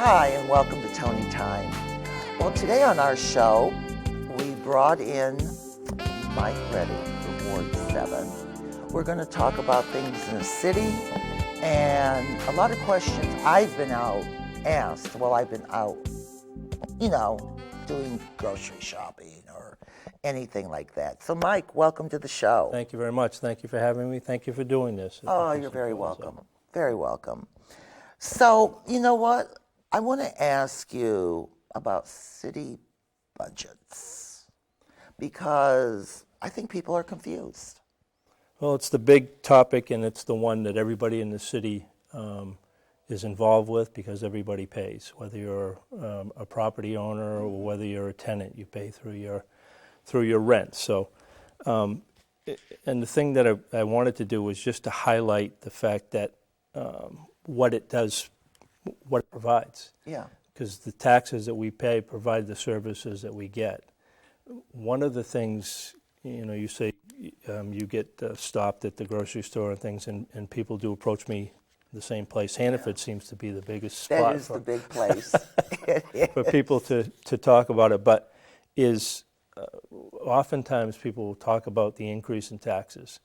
Hi, and welcome to Toni Time. Well, today on our show, we brought in Mike Reddy for Ward 7. We're going to talk about things in the city and a lot of questions I've been asked while I've been out, doing grocery shopping or anything like that. So, Mike, welcome to the show. Thank you very much. Thank you for having me. Thank you for doing this. Oh, you're very welcome. Very welcome. So, you know what? I want to ask you about city budgets because I think people are confused. Well, it's the big topic, and it's the one that everybody in the city is involved with because everybody pays. Whether you're a property owner or whether you're a tenant, you pay through your rent. So, and the thing that I wanted to do was just to highlight the fact that what it does, what it provides. Yeah. Because the taxes that we pay provide the services that we get. One of the things, you say you get stopped at the grocery store and things, and people do approach me the same place. Hannaford seems to be the biggest spot. That is the big place. For people to talk about it, but oftentimes people will talk about the increase in taxes.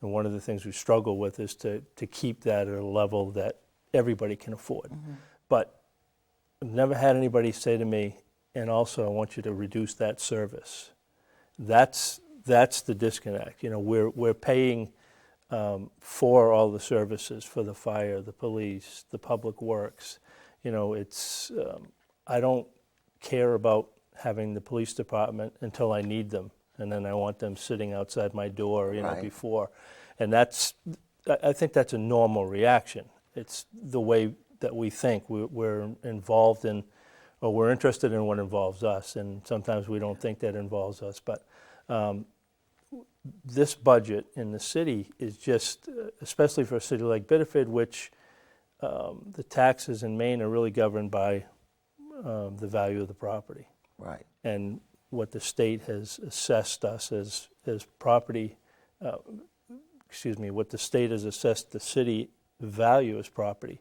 And one of the things we struggle with is to keep that at a level that everybody can afford. Mm-hmm. But I've never had anybody say to me, and also I want you to reduce that service. That's the disconnect. We're paying for all the services, for the fire, the police, the public works. I don't care about having the police department until I need them, and then I want them sitting outside my door, Right. before. And I think that's a normal reaction. It's the way that we think. We're involved in, or we're interested in what involves us, and sometimes we don't think that involves us. But this budget in the city is just, especially for a city like Biddeford, which the taxes in Maine are really governed by the value of the property. Right. And what the state has assessed us as property, what the state has assessed the city value as property.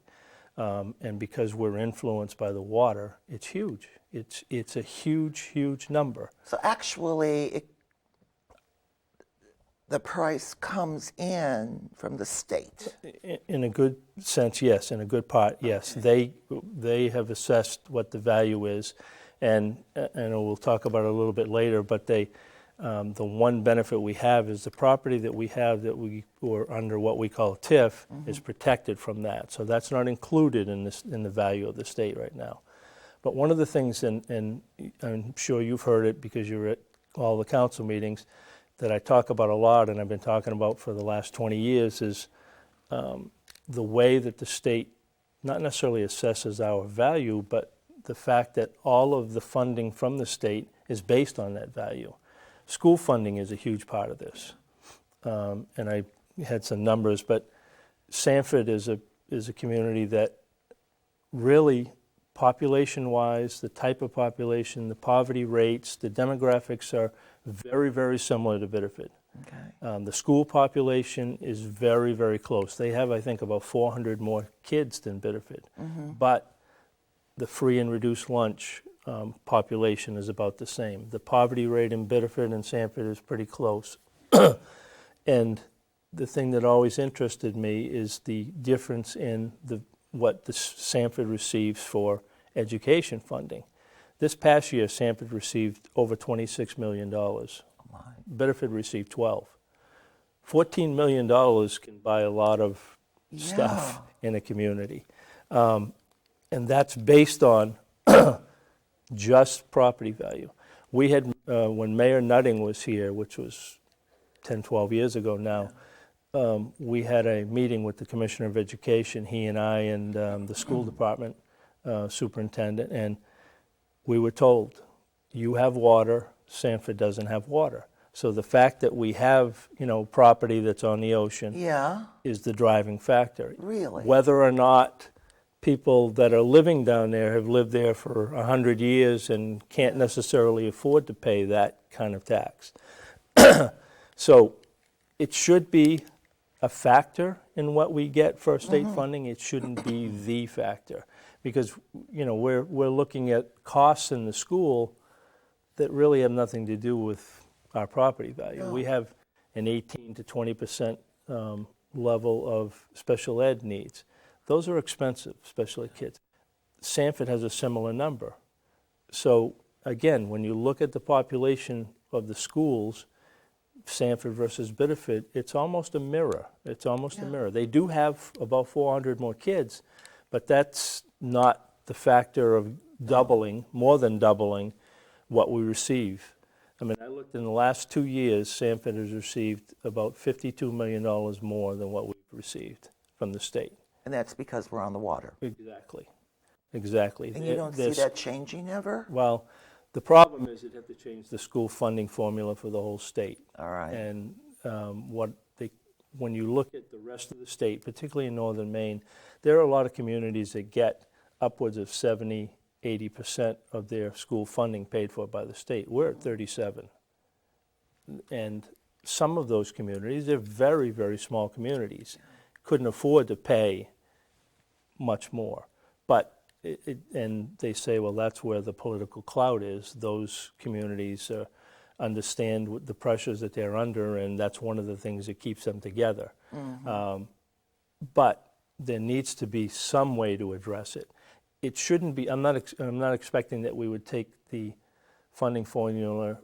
And because we're influenced by the water, it's huge. It's a huge, huge number. So actually, the price comes in from the state. In a good sense, yes. In a good part, yes. Okay. They have assessed what the value is, and we'll talk about it a little bit later. But the one benefit we have is the property that we have that we were under what we call TIF is protected from that. So that's not included in the value of the state right now. But one of the things, and I'm sure you've heard it because you're at all the council meetings, that I talk about a lot, and I've been talking about for the last 20 years, is the way that the state not necessarily assesses our value, but the fact that all of the funding from the state is based on that value. School funding is a huge part of this, and I had some numbers, but Sanford is a community that really, population-wise, the type of population, the poverty rates, the demographics are very, very similar to Biddeford. Okay. The school population is very, very close. They have, I think, about 400 more kids than Biddeford, but the free and reduced lunch population is about the same. The poverty rate in Biddeford and Sanford is pretty close. And the thing that always interested me is the difference in what the Sanford receives for education funding. This past year, Sanford received over $26 million. Oh my. Biddeford received 12. $14 million can buy a lot of stuff in a community. And that's based on just property value. We had, when Mayor Nutting was here, which was 10, 12 years ago now, we had a meeting with the Commissioner of Education, he and I and the school department superintendent, and we were told, you have water, Sanford doesn't have water. So the fact that we have, property that's on the ocean is the driving factor. Really? Whether or not people that are living down there have lived there for 100 years and can't necessarily afford to pay that kind of tax. So it should be a factor in what we get for state funding. It shouldn't be the factor, because, we're looking at costs in the school that really have nothing to do with our property value. No. We have an 18 to 20% level of special ed needs. Those are expensive, special ed kids. Sanford has a similar number. So again, when you look at the population of the schools, Sanford versus Biddeford, it's almost a mirror. It's almost a mirror. They do have about 400 more kids, but that's not the factor of doubling, more than doubling what we receive. I mean, I looked in the last 2 years, Sanford has received about $52 million more than what we've received from the state. And that's because we're on the water. Exactly. And you don't see that changing ever? Well, the problem is you'd have to change the school funding formula for the whole state. All right. And when you look at the rest of the state, particularly in northern Maine, there are a lot of communities that get upwards of 70, 80% of their school funding paid for by the state. We're at 37. And some of those communities, they're very, very small communities, couldn't afford to pay much more. But and they say, well, that's where the political clout is. Those communities understand the pressures that they're under, and that's one of the things that keeps them together. But there needs to be some way to address it. It shouldn't be. I'm not expecting that we would take the funding formula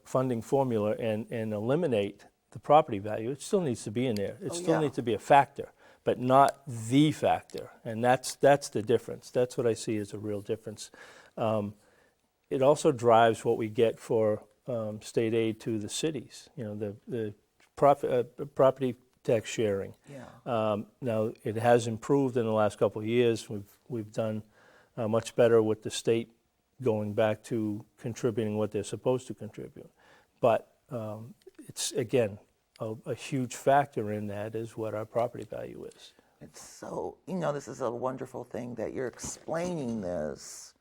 and eliminate the property value. It still needs to be in there. It still needs to be a factor, but not the factor. And that's the difference. That's what I see as a real difference. It also drives what we get for state aid to the cities. The property tax sharing. Now it has improved in the last couple of years. We've done much better with the state going back to contributing what they're supposed to contribute. But it's, again, a huge factor in that is what our property value is. It's so, this is a wonderful thing that you're explaining this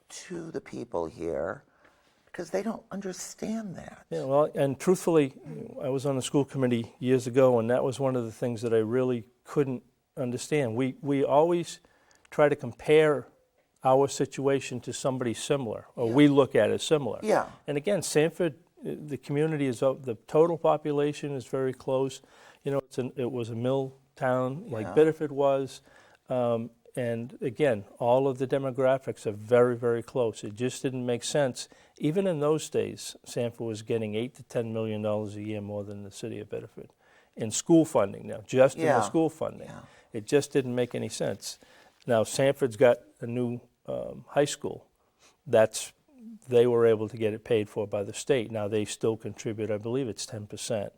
to the people here because they don't understand that. Yeah, well, and truthfully, I was on the school committee years ago, and that was one of the things that I really couldn't understand. We always try to compare our situation to somebody similar, or we look at it similar. Yeah. And again, Sanford, the community is the total population is very close. It was a mill town like Biddeford was, and again, all of the demographics are very, very close. It just didn't make sense. Even in those days, Sanford was getting $8 to $10 million a year more than the city of Biddeford in school funding. Now, just in the school funding, it just didn't make any sense. Now, Sanford's got a new high school. They were able to get it paid for by the state. Now, they still contribute, I believe it's 10%.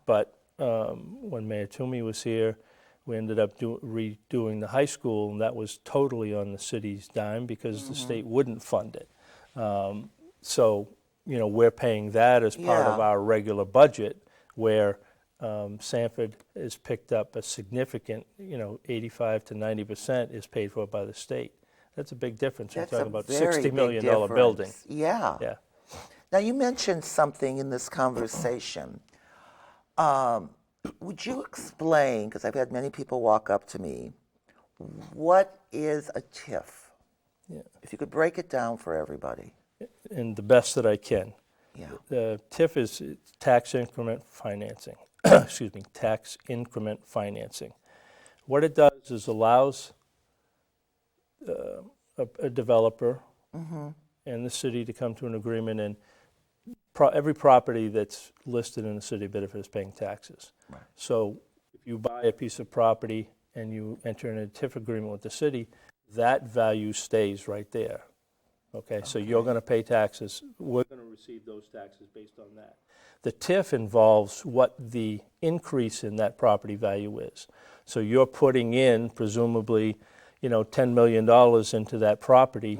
But when Mayor Toomey was here, we ended up redoing the high school, and that was totally on the city's dime because the state wouldn't fund it. So, we're paying that as part of our regular budget, where Sanford has picked up a significant, 85 to 90% is paid for by the state. That's a big difference. We're talking about $60 million building. Yeah. Now, you mentioned something in this conversation. Would you explain, because I've had many people walk up to me, what is a TIF? If you could break it down for everybody. And the best that I can. The TIF is tax increment financing. Tax increment financing. What it does is allows a developer and the city to come to an agreement, and every property that's listed in the city of Biddeford is paying taxes. So if you buy a piece of property and you enter in a TIF agreement with the city, that value stays right there. Okay, so you're going to pay taxes. We're going to receive those taxes based on that. The TIF involves what the increase in that property value is. So you're putting in, presumably, $10 million into that property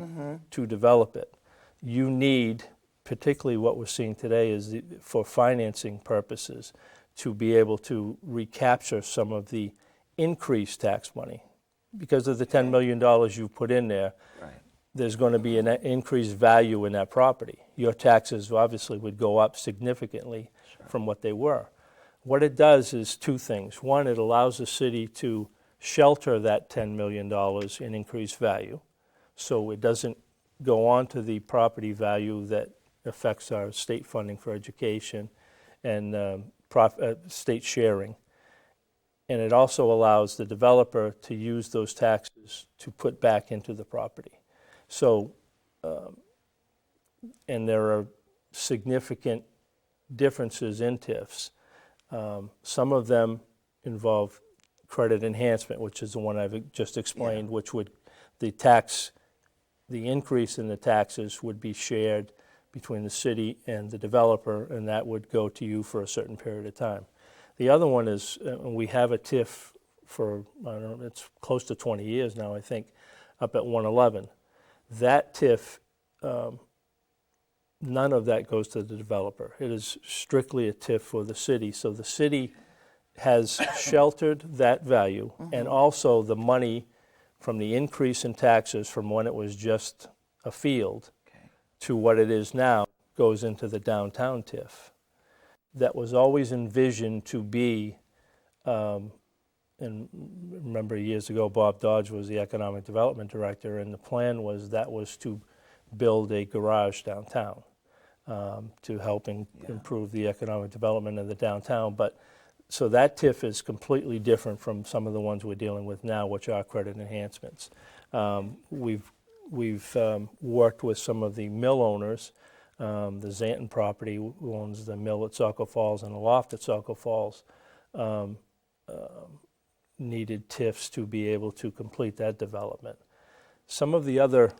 to develop it. You need, particularly what we're seeing today is for financing purposes, to be able to recapture some of the increased tax money. Because of the $10 million you put in there, there's going to be an increased value in that property. Your taxes obviously would go up significantly from what they were. What it does is two things. One, it allows the city to shelter that $10 million in increased value, so it doesn't go on to the property value that affects our state funding for education and state sharing. And it also allows the developer to use those taxes to put back into the property. So, and there are significant differences in TIFs. Some of them involve credit enhancement, which is the one I've just explained, which would, the increase in the taxes would be shared between the city and the developer, and that would go to you for a certain period of time. The other one is, we have a TIF for, I don't know, it's close to 20 years now, I think, up at 111. That TIF, none of that goes to the developer. It is strictly a TIF for the city. So the city has sheltered that value, and also the money from the increase in taxes from when it was just a field to what it is now goes into the downtown TIF. That was always envisioned to be, and remember years ago Bob Dodge was the economic development director, and the plan was to build a garage downtown to help improve the economic development of the downtown. But so that TIF is completely different from some of the ones we're dealing with now, which are credit enhancements. We've worked with some of the mill owners. The Zanton property, who owns the mill at Saco Falls and the loft at Saco Falls, needed TIFs to be able to complete that development. Some of the other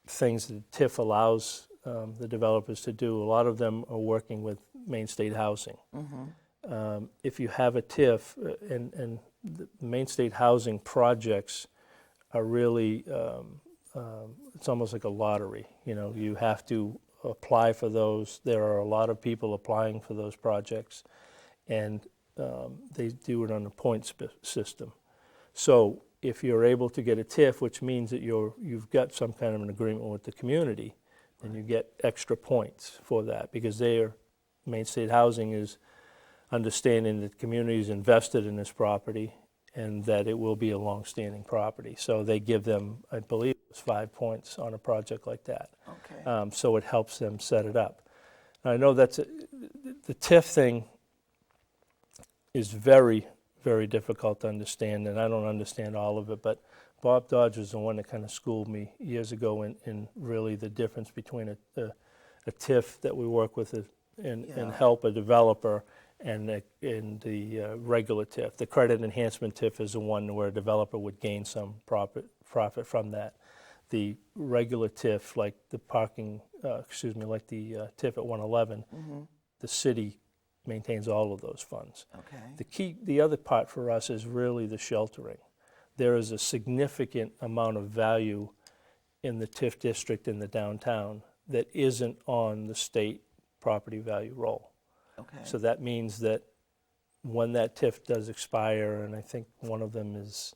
things that TIF allows the developers to do, a lot of them are working with Main State Housing. If you have a TIF, and the Main State Housing projects are really, it's almost like a lottery. You know, you have to apply for those. There are a lot of people applying for those projects, and they do it on a points system. So if you're able to get a TIF, which means that you've got some kind of an agreement with the community, then you get extra points for that, because Main State Housing is understanding that the community is invested in this property and that it will be a long-standing property. So they give them, I believe, 5 points on a project like that. Okay. So it helps them set it up. Now, I know the TIF thing is very, very difficult to understand, and I don't understand all of it, but Bob Dodge was the one that kind of schooled me years ago in really the difference between a TIF that we work with and help a developer and the regular TIF. The credit enhancement TIF is the one where a developer would gain some profit from that. The regular TIF, like the like the TIF at 111, the city maintains all of those funds. Okay. The other part for us is really the sheltering. There is a significant amount of value in the TIF district in the downtown that isn't on the state property value roll. Okay. So that means that when that TIF does expire, and I think one of them is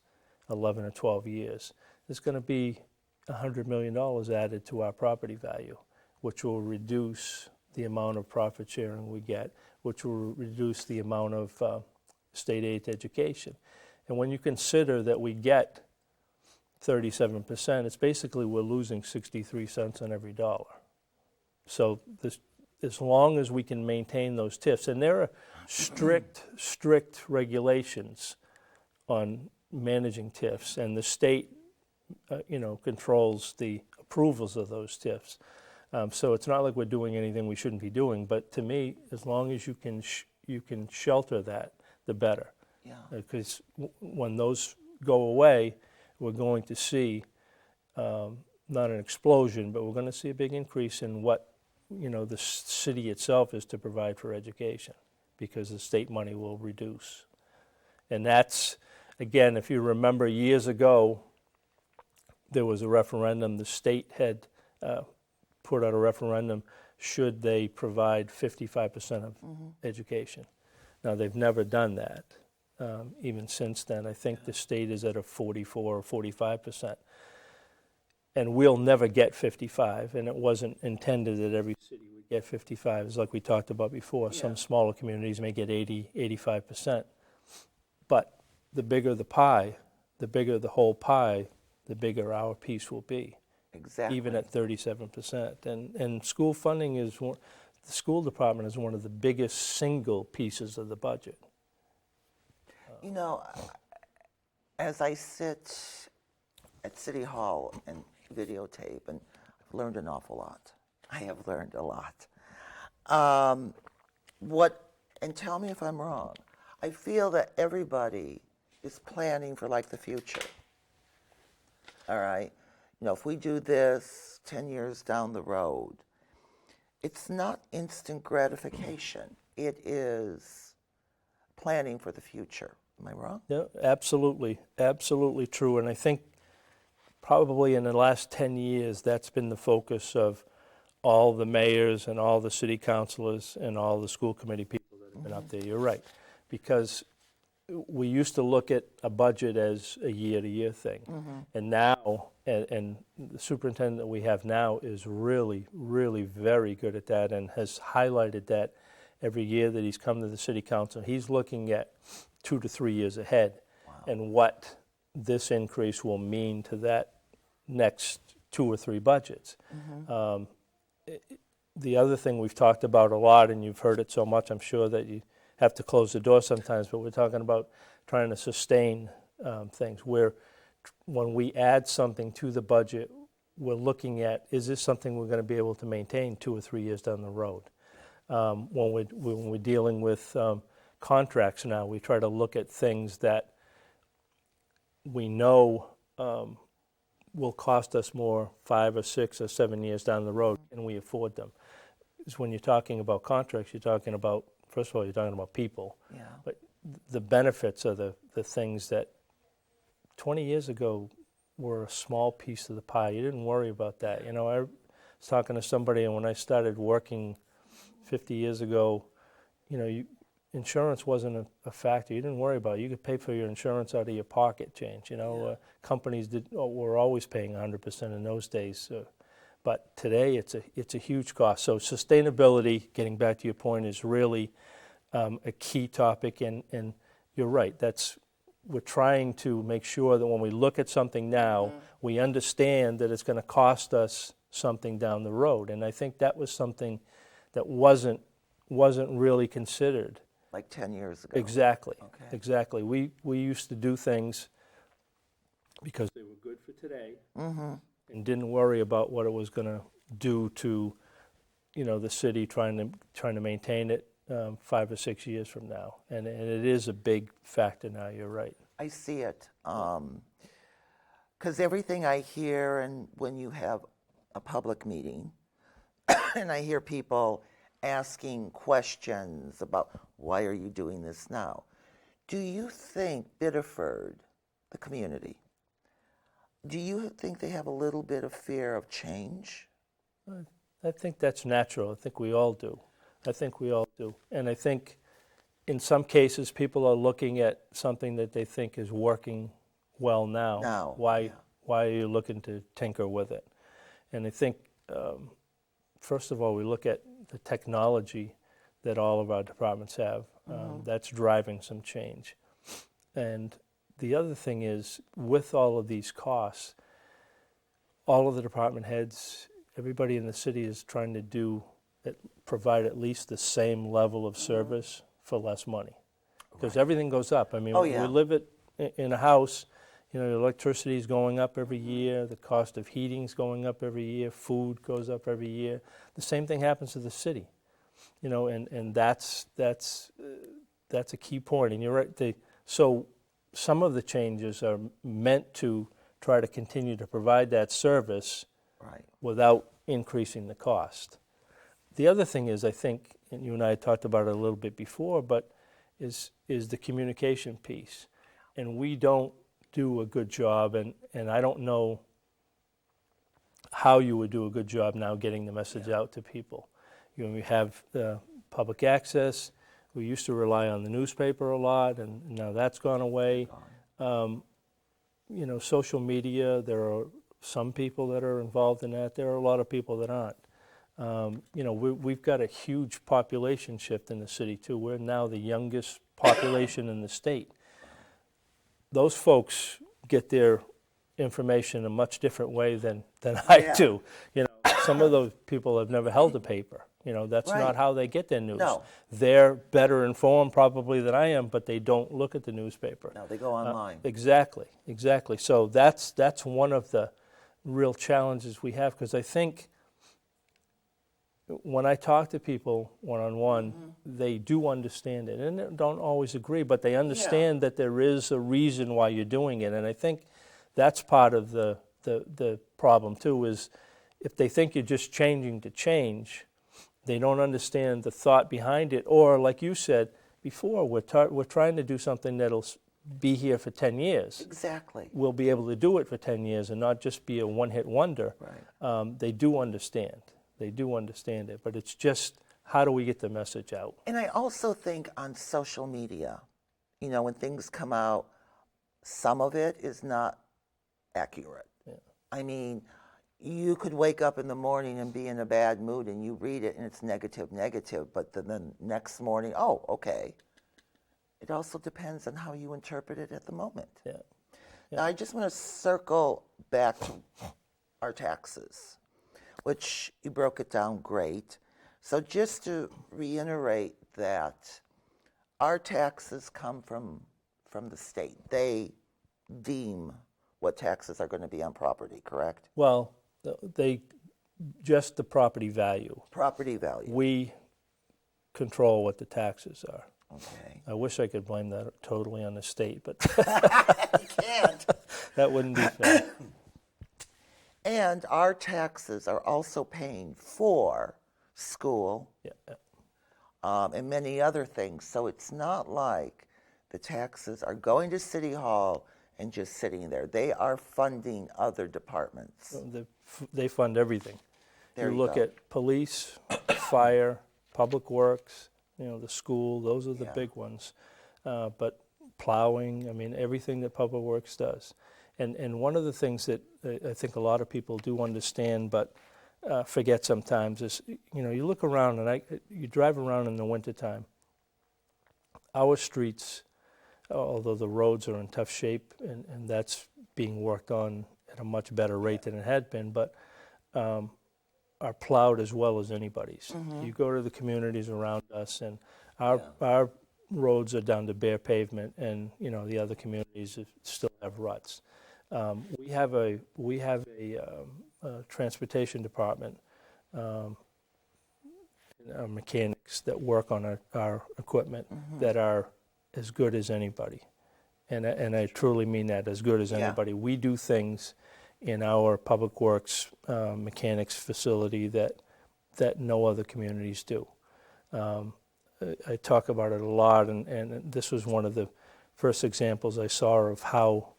11 or 12 years, there's going to be $100 million added to our property value, which will reduce the amount of profit sharing we get, which will reduce the amount of state aid to education. And when you consider that we get 37%, it's basically we're losing 63 cents on every dollar. So as long as we can maintain those TIFs, and there are strict regulations on managing TIFs, and the state, controls the approvals of those TIFs. So it's not like we're doing anything we shouldn't be doing. But to me, as long as you can shelter that, the better. Yeah. Because when those go away, we're going to see not an explosion, but we're going to see a big increase in what the city itself is to provide for education, because the state money will reduce. And that's, again, if you remember years ago, there was a referendum. The state had put out a referendum, should they provide 55% of education. Now, they've never done that. Even since then, I think the state is at a 44 or 45%. And we'll never get 55, and it wasn't intended that every city would get 55. It's like we talked about before. Some smaller communities may get 80, 85%. But the bigger the pie, the bigger the whole pie, the bigger our piece will be. Exactly. Even at 37%. And school funding the school department is one of the biggest single pieces of the budget. You know, as I sit at City Hall and videotape, and I've learned an awful lot. I have learned a lot. And tell me if I'm wrong, I feel that everybody is planning for like the future. All right? You know, if we do this 10 years down the road, it's not instant gratification. It is planning for the future. Am I wrong? Yeah, absolutely, absolutely true. And I think probably in the last 10 years, that's been the focus of all the mayors and all the city councilors and all the school committee people that have been up there. You're right. Because we used to look at a budget as a year-to-year thing. And now, and the superintendent that we have now is really, really very good at that and has highlighted that every year that he's come to the city council. He's looking at 2 to 3 years ahead and what this increase will mean to that next 2 or 3 budgets. The other thing we've talked about a lot, and you've heard it so much, I'm sure that you have to close the door sometimes, but we're talking about trying to sustain things where when we add something to the budget, we're looking at, is this something we're going to be able to maintain 2 or 3 years down the road? When we're dealing with contracts now, we try to look at things that we know will cost us more 5 or 6 or 7 years down the road, and we afford them. Because when you're talking about contracts, you're talking about, first of all, you're talking about people. Yeah. But the benefits are the things that 20 years ago were a small piece of the pie. You didn't worry about that. You know, I was talking to somebody, and when I started working 50 years ago, you know, insurance wasn't a factor. You didn't worry about it. You could pay for your insurance out of your pocket change. You know, companies were always paying 100% in those days. But today, it's a huge cost. So sustainability, getting back to your point, is really a key topic. And you're right. We're trying to make sure that when we look at something now, we understand that it's going to cost us something down the road. And I think that was something that wasn't really considered. Like 10 years ago. Exactly. Okay. Exactly. We used to do things because they were good for today and didn't worry about what it was going to do to, you know, the city trying to maintain it 5 or 6 years from now. And it is a big factor now. You're right. I see it. Because everything I hear, and when you have a public meeting, and I hear people asking questions about why are you doing this now? Do you think Biddeford, the community, do you think they have a little bit of fear of change? I think that's natural. I think we all do. And I think in some cases people are looking at something that they think is working well now. Why are you looking to tinker with it? And I think, first of all, we look at the technology that all of our departments have. That's driving some change. And the other thing is, with all of these costs, all of the department heads, everybody in the city is trying to provide at least the same level of service for less money. Because everything goes up. I mean, we live in a house, you know, electricity is going up every year, the cost of heating is going up every year, food goes up every year. The same thing happens to the city, you know, and that's a key point. And you're right. So some of the changes are meant to try to continue to provide that service without increasing the cost. The other thing is, I think, and you and I talked about it a little bit before, but is the communication piece. And we don't do a good job, and I don't know how you would do a good job now getting the message out to people. You know, we have public access. We used to rely on the newspaper a lot, and now that's gone away. You know, social media, there are some people that are involved in that. There are a lot of people that aren't. You know, we've got a huge population shift in the city, too. We're now the youngest population in the state. Those folks get their information a much different way than I Yeah. do. You know, some of those people have never held a paper. You know, that's Right. not how they get their news. No. They're better informed probably than I am, but they don't look at the newspaper. No, they go online. Exactly. So that's one of the real challenges we have, because I think when I talk to people one-on-one, they do understand it, and they don't always agree, but they understand that there is a reason why you're doing it, and I think that's part of the problem too, is if they think you're just changing to change, they don't understand the thought behind it, or like you said before, we're trying to do something that'll be here for 10 years. Exactly. We'll be able to do it for 10 years and not just be a one-hit wonder. Right. They do understand. They do understand it, but it's just, how do we get the message out? And I also think on social media, you know, when things come out, some of it is not accurate. Yeah. I mean, you could wake up in the morning and be in a bad mood and you read it and it's negative, but then the next morning, oh, okay. It also depends on how you interpret it at the moment. Yeah. Now, I just want to circle back to our taxes, which you broke it down great. So just to reiterate that our taxes come from the state. They deem what taxes are going to be on property, correct? Well, they just the property value. Property value. We control what the taxes are. Okay. I wish I could blame that totally on the state, but You can't. that wouldn't be fair. And our taxes are also paying for school Yeah. and many other things. So it's not like the taxes are going to City Hall and just sitting there. They are funding other departments. They fund everything. There you you look go. at police, fire, public works, you know, the school, those are the Yeah. big ones. But plowing, I mean, everything that public works does. And one of the things that I think a lot of people do understand but forget sometimes is, you know, you look around and you drive around in the wintertime. Our streets, although the roads are in tough shape and that's being worked on at a much better rate than it had been, but are plowed as well as anybody's. You go to the communities around us, and our roads are down to bare pavement, and you know the other communities still have ruts. We have a transportation department, mechanics that work on our equipment that are as good as anybody, and I truly mean that, as good as anybody. We do things in our public works mechanics facility that no other communities do. I talk about it a lot, and this was one of the first examples I saw of how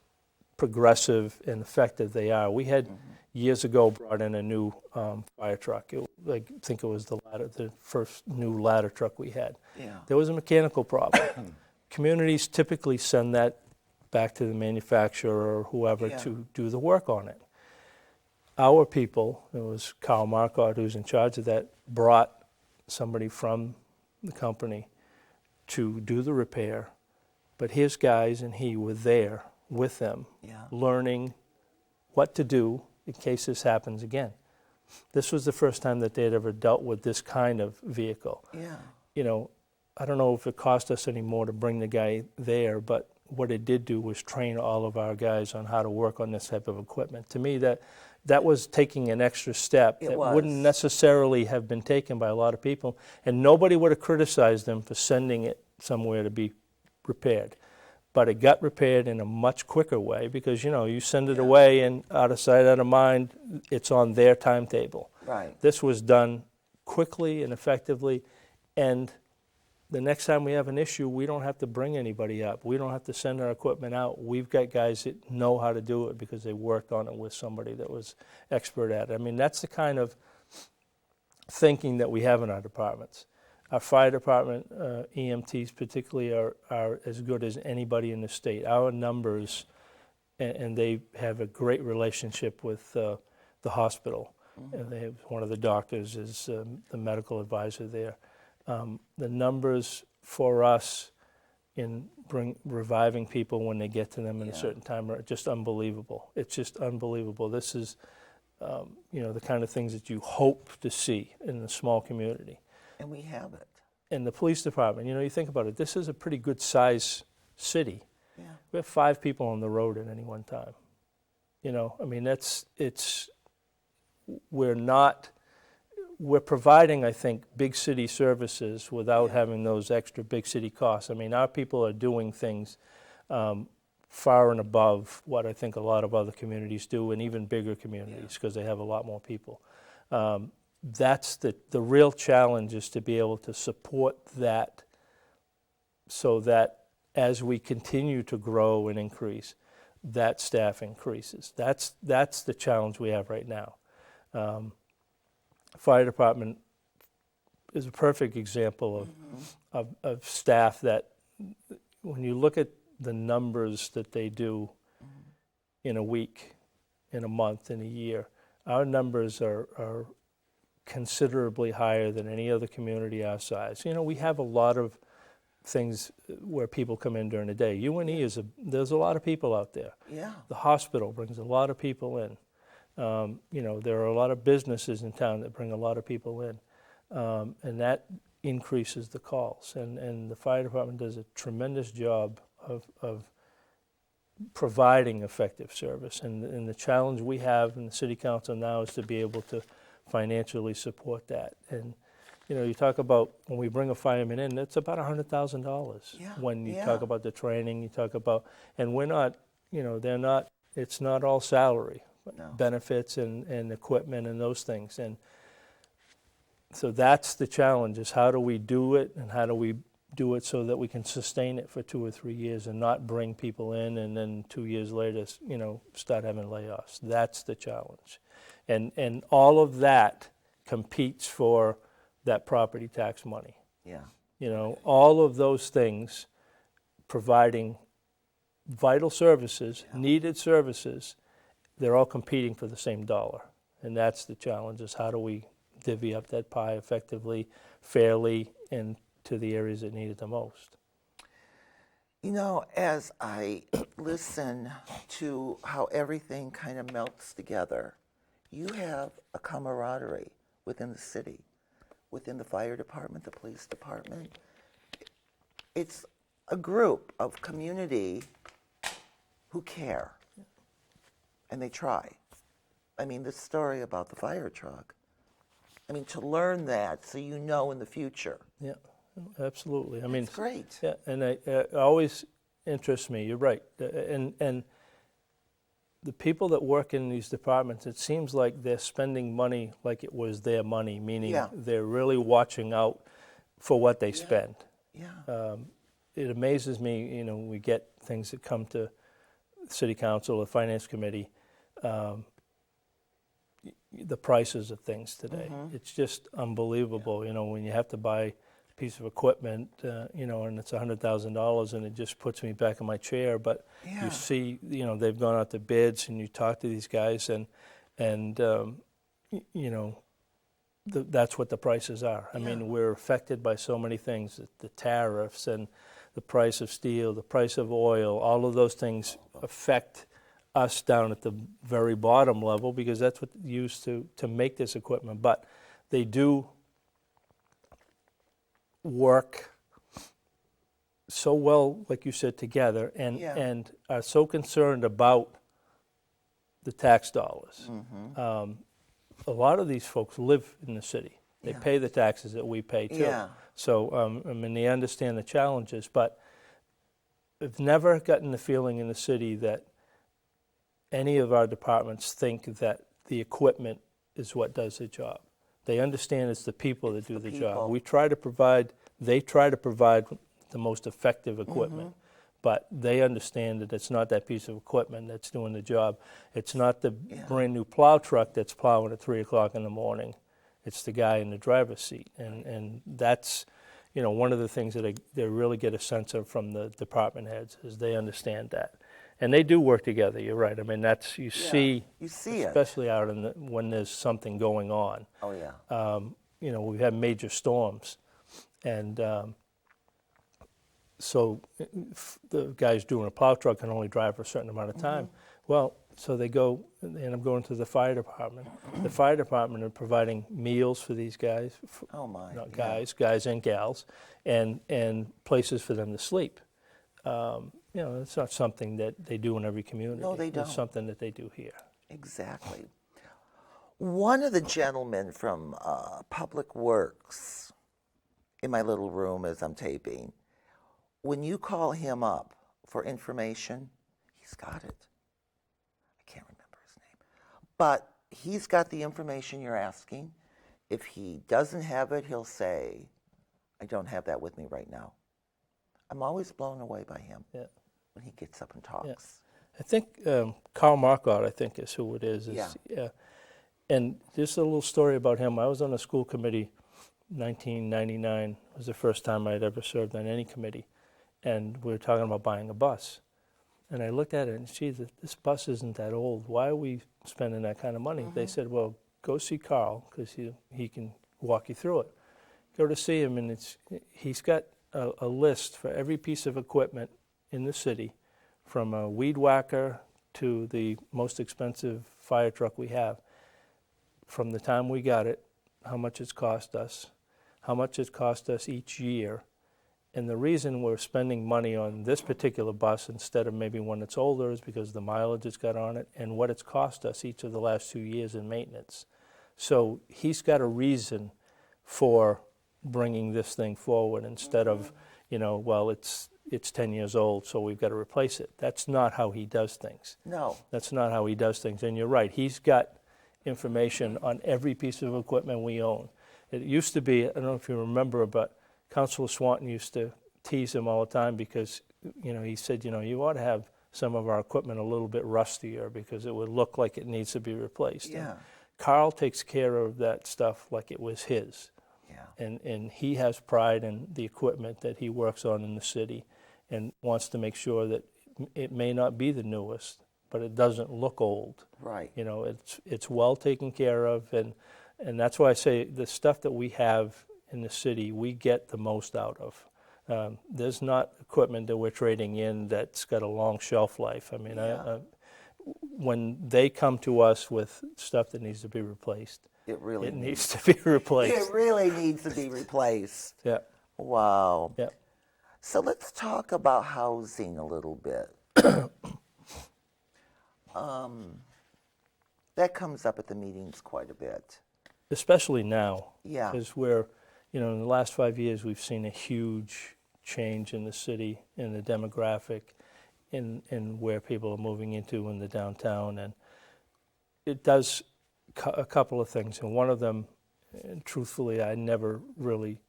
progressive and effective they are. We had years ago brought in a new fire truck. I think it was the first new ladder truck we had. Yeah. There was a mechanical problem. Communities typically send that back to the manufacturer or whoever to do the work on it. Our people, it was Carl Marcotte who's in charge of that, brought somebody from the company to do the repair, but his guys and he were there with them, learning what to do in case this happens again. This was the first time that they had ever dealt with this kind of vehicle. Yeah. You know, I don't know if it cost us any more to bring the guy there, but what it did do was train all of our guys on how to work on this type of equipment. To me, that was taking an extra step that wouldn't necessarily have been taken by a lot of people, and nobody would have criticized them for sending it somewhere to be repaired. But it got repaired in a much quicker way because, you know, you send it away and out of sight, out of mind, it's on their timetable. Right. This was done quickly and effectively, and the next time we have an issue, we don't have to bring anybody up. We don't have to send our equipment out. We've got guys that know how to do it because they worked on it with somebody that was expert at it. I mean, that's the kind of thinking that we have in our departments. Our fire department, EMTs particularly, are as good as anybody in the state. Our numbers, and they have a great relationship with the hospital. And they have, one of the doctors is the medical advisor there. The numbers for us reviving people when they get to them in a Yeah. certain time are just unbelievable. It's just unbelievable. This is, the kind of things that you hope to see in a small community. And we have it. And the police department, you think about it, this is a pretty good size city. Yeah. We have 5 people on the road at any one time. We're providing, I think, big city services without having those extra big city costs. Our people are doing things far and above what I think a lot of other communities do, and even bigger communities, because they have a lot more people. That's the real challenge, is to be able to support that, so that as we continue to grow and increase, that staff increases. That's the challenge we have right now. Fire department is a perfect example of staff that, when you look at the numbers that they do in a week, in a month, in a year, our numbers are considerably higher than any other community our size. We have a lot of things where people come in during the day. UNE there's a lot of people out there. Yeah. The hospital brings a lot of people in. There are a lot of businesses in town that bring a lot of people in, and that increases the calls. And the fire department does a tremendous job of providing effective service. And the challenge we have in the city council now is to be able to financially support that. And you talk about, when we bring a fireman in, it's about $100,000. Yeah, When you yeah. talk about the training, you talk about, and we're not, it's not all salary. No. Benefits and equipment and those things. And so that's the challenge, is how do we do it, and how do we do it so that we can sustain it for 2 or 3 years and not bring people in and then 2 years later, start having layoffs. That's the challenge. And all of that competes for that property tax money. Yeah. All of those things providing vital services, needed services, they're all competing for the same dollar. And that's the challenge, is how do we divvy up that pie effectively, fairly, and to the areas that need it the most. As I listen to how everything kind of melts together, you have a camaraderie within the city, within the fire department, the police department. It's a group of community who care. And they try. The story about the fire truck. To learn that so in the future. Yeah, absolutely. It's great. Yeah, and it always interests me. You're right. And the people that work in these departments, it seems like they're spending money like it was their money, meaning they're really watching out for what they spend. Yeah. It amazes me, we get things that come to City Council or Finance Committee, the prices of things today. It's just unbelievable, when you have to buy a piece of equipment, and it's $100,000, and it just puts me back in my chair. But you see, they've gone out to bids, and you talk to these guys, and that's what the prices are. We're affected by so many things, the tariffs and the price of steel, the price of oil, all of those things affect us down at the very bottom level, because that's what's used to make this equipment. But they do work so well, like you said, together, and are so concerned about the tax dollars. A lot of these folks live in the city. They pay the taxes that we pay too. Yeah. So, they understand the challenges, but I've never gotten the feeling in the city that any of our departments think that the equipment is what does the job. They understand it's the people that do the job. They try to provide the most effective equipment, but they understand that it's not that piece of equipment that's doing the job. It's not the brand new plow truck that's plowing at 3 o'clock in the morning. It's the guy in the driver's seat. And that's, one of the things that they really get a sense of from the department heads, is they understand that. And they do work together, you're right. That's, you see especially it. out when there's something going on. Oh, yeah. We've had major storms, and so the guys doing a plow truck can only drive for a certain amount of time. Well, so they go, and end up going to the fire department. The fire department are providing meals for these guys, Oh my. not yeah. guys and gals, and places for them to sleep. It's not something that they do in every community. No, they don't. It's something that they do here. Exactly. One of the gentlemen from Public Works in my little room as I'm taping, when you call him up for information, he's got it. I can't remember his name. But he's got the information you're asking. If he doesn't have it, he'll say, I don't have that with me right now. I'm always blown away by him when he gets up and talks. Yeah. I think Carl Marcotte, I think, is who it is. Yeah. And just a little story about him. I was on a school committee. 1999 was the first time I'd ever served on any committee, and we were talking about buying a bus. And I looked at it and, gee, this bus isn't that old. Why are we spending that kind of money? They said, well, go see Carl because he can walk you through it. Go to see him, and he's got a list for every piece of equipment in the city, from a weed whacker to the most expensive fire truck we have. From the time we got it, how much it's cost us, how much it cost us each year. And the reason we're spending money on this particular bus instead of maybe one that's older is because of the mileage it's got on it and what it's cost us each of the last 2 years in maintenance. So he's got a reason for bringing this thing forward instead of, well, it's 10 years old, so we've got to replace it. That's not how he does things. No. That's not how he does things. And you're right, he's got information on every piece of equipment we own. It used to be, I don't know if you remember, but Councilor Swanton used to tease him all the time because, he said, you ought to have some of our equipment a little bit rustier because it would look like it needs to be replaced. Yeah. And Carl takes care of that stuff like it was his. Yeah. And he has pride in the equipment that he works on in the city and wants to make sure that it may not be the newest, but it doesn't look old. Right. It's well taken care of, and that's why I say the stuff that we have in the city, we get the most out of. There's not equipment that we're trading in that's got a long shelf life. I mean, when they come to us with stuff that needs to be replaced, it needs to be replaced. It really needs to be replaced. Yeah. Wow. Yeah. So let's talk about housing a little bit. That comes up at the meetings quite a bit. Especially now. Yeah. Because we're, in the last 5 years, we've seen a huge change in the city, in the demographic, in where people are moving into in the downtown. And it does a couple of things. And one of them, and truthfully, I never really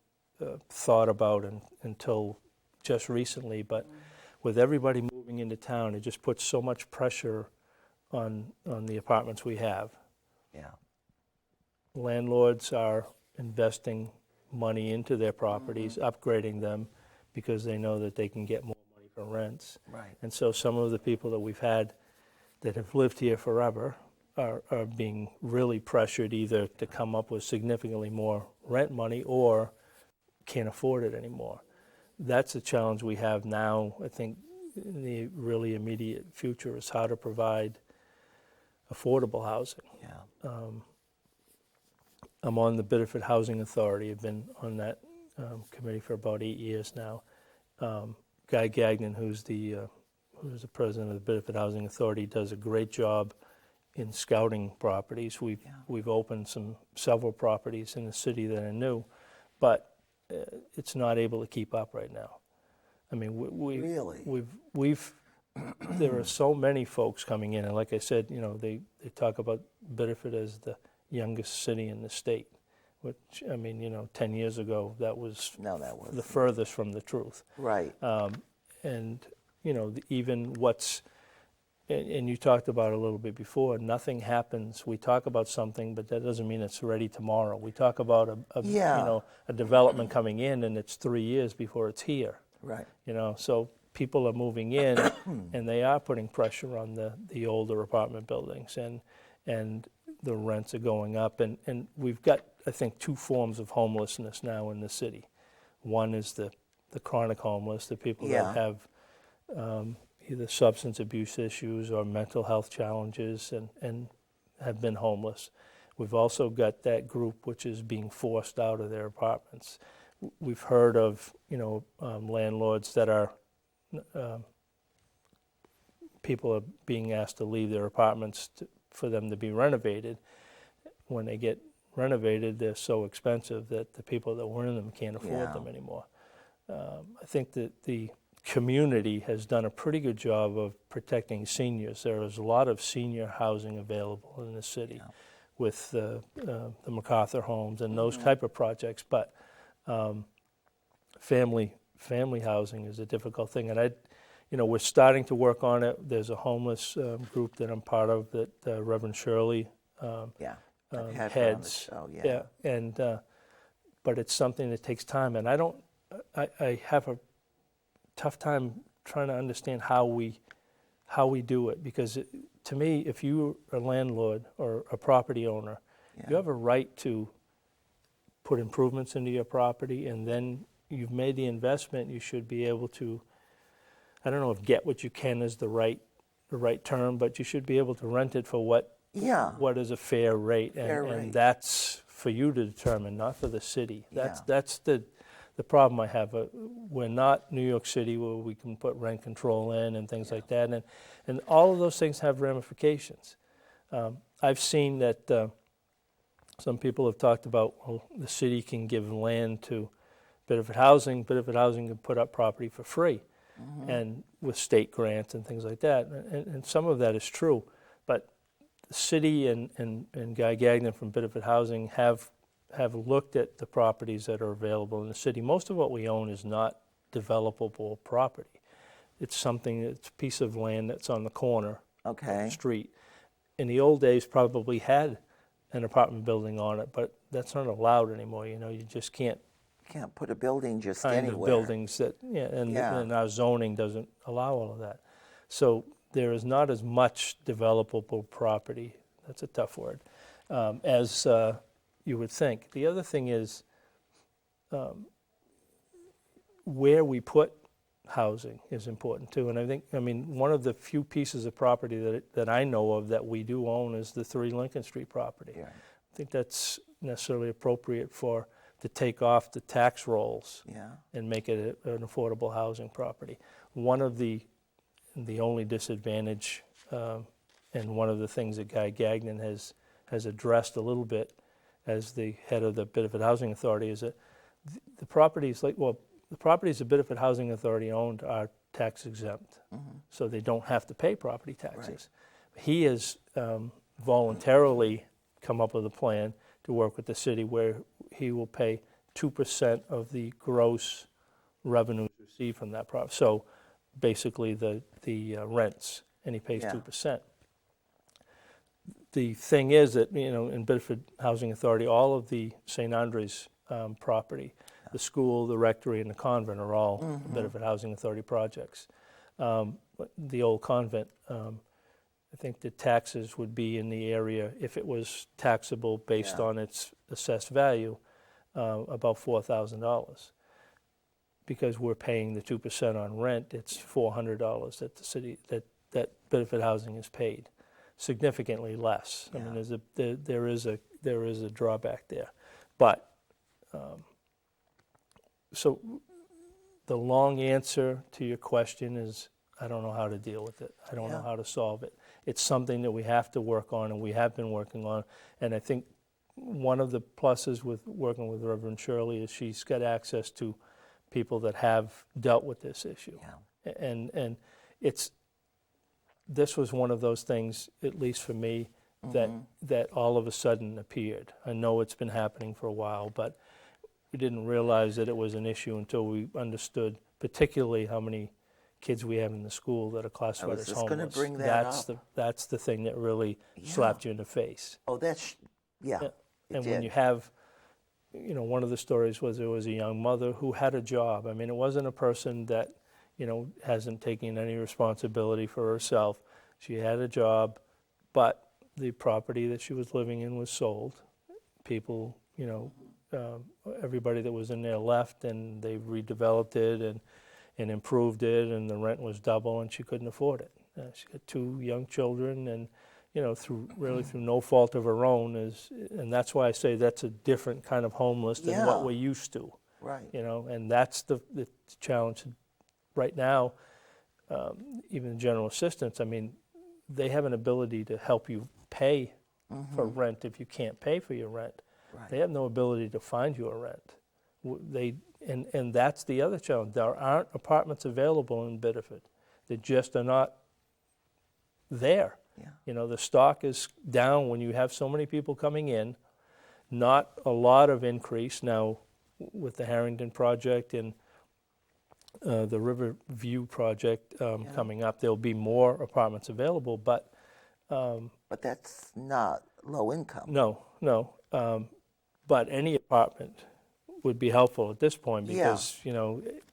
thought about until just recently. But with everybody moving into town, it just puts so much pressure on the apartments we have. Yeah. Landlords are investing money into their properties, upgrading them, because they know that they can get more money for rents. Right. And so some of the people that we've had that have lived here forever are being really pressured either to come up with significantly more rent money or can't afford it anymore. That's a challenge we have now. I think in the really immediate future is how to provide affordable housing. Yeah. I'm on the Biddeford Housing Authority. I've been on that committee for about 8 years now. Guy Gagnon, who's the president of the Biddeford Housing Authority, does a great job in scouting properties. We've opened several properties in the city that are new, but it's not able to keep up right now. I mean, we've there are so many folks coming in, and like I said, they talk about Biddeford as the youngest city in the state, which, 10 years ago, that was the furthest from the truth. Right. And, even what's, and you talked about it a little bit before, nothing happens. We talk about something, but that doesn't mean it's ready tomorrow. We talk about a development coming in, and it's 3 years before it's here. Right. So people are moving in, and they are putting pressure on the older apartment buildings, and the rents are going up. And we've got, I think, two forms of homelessness now in the city. One is the the chronic homeless, the people Yeah. that have either substance abuse issues or mental health challenges and have been homeless. We've also got that group which is being forced out of their apartments. We've heard of, landlords that are, people are being asked to leave their apartments for them to be renovated. When they get renovated, they're so expensive that the people that were in them can't afford them anymore. I think that the community has done a pretty good job of protecting seniors. There is a lot of senior housing available in the city with the MacArthur homes and those type of projects, but family housing is a difficult thing. And we're starting to work on it. There's a homeless group that I'm part of that Reverend Shirley I've had her on the heads. show, And but it's something that takes time, and I have a tough time trying to understand how we do it, because to me, if you're a landlord or a property owner, you have a right to put improvements into your property, and then you've made the investment. You should be able to, I don't know if get what you can is the right term, but you should be able to rent it for what is a fair rate, and that's for you to determine, not for the city. That's the problem I have. We're not New York City where we can put rent control in and things like that, and all of those things have ramifications. I've seen that some people have talked about, well, the city can give land to Biddeford Housing. Biddeford Housing can put up property for free, and with state grants and things like that, and some of that is true, but the city and Guy Gagnon from Biddeford Housing have looked at the properties that are available in the city. Most of what we own is not developable property. It's a piece of land that's on the corner of the street. In the old days, probably had an apartment building on it, but that's not allowed anymore. You just can't put a building just kind anywhere. of buildings that, and our zoning doesn't allow all of that. So there is not as much developable property, that's a tough word, as you would think. The other thing is where we put housing is important too. And one of the few pieces of property that I know of that we do own is the 3 Lincoln Street property. Yeah. I think that's necessarily appropriate to take off the tax rolls and make it an affordable housing property. One of the only disadvantage, and one of the things that Guy Gagnon has addressed a little bit as the head of the Biddeford Housing Authority, is that the properties the properties the Biddeford Housing Authority owned are tax exempt, so they don't have to pay property taxes. Right. He has voluntarily come up with a plan to work with the city where he will pay 2% of the gross revenues received from that property. So basically the rents, and he pays 2%. The thing is that, in Biddeford Housing Authority, all of the St. Andre's property, the school, the rectory, and the convent are all Biddeford Housing Authority projects. The old convent, I think the taxes would be in the area, if it was taxable based on its assessed value, about $4,000. Because we're paying the 2% on rent, it's $400 that the city that Biddeford Housing is paid, significantly less. I mean, there is a drawback there, but so the long answer to your question is, I don't know how to deal with it. I don't know how to solve it. It's something that we have to work on, and we have been working on. And I think one of the pluses with working with Reverend Shirley is she's got access to people that have dealt with this issue. Yeah. And this was one of those things, at least for me, that all of a sudden appeared. I know it's been happening for a while, but we didn't realize that it was an issue until we understood particularly how many kids we have in the school that are classified as homeless. I was just going to bring that up. That's the thing that really slapped you in the face. Oh, And when you have, one of the stories was there was a young mother who had a job. I mean, it wasn't a person that, hasn't taken any responsibility for herself. She had a job, but the property that she was living in was sold. People, everybody that was in there left, and they redeveloped it and improved it, and the rent was double, and she couldn't afford it. She got 2 young children, and through no fault of her own, and that's why I say that's a different kind of homeless than what we're used to. Right. And that's the challenge right now. Even general assistance, I mean, they have an ability to help you pay for rent if you can't pay for your rent. Right. They have no ability to find you a rent. And that's the other challenge. There aren't apartments available in Biddeford. They just are not there. Yeah. The stock is down when you have so many people coming in. Not a lot of increase now with the Harrington project and the Riverview project coming up. There'll be more apartments available, but that's not low income. No. But any apartment would be helpful at this point because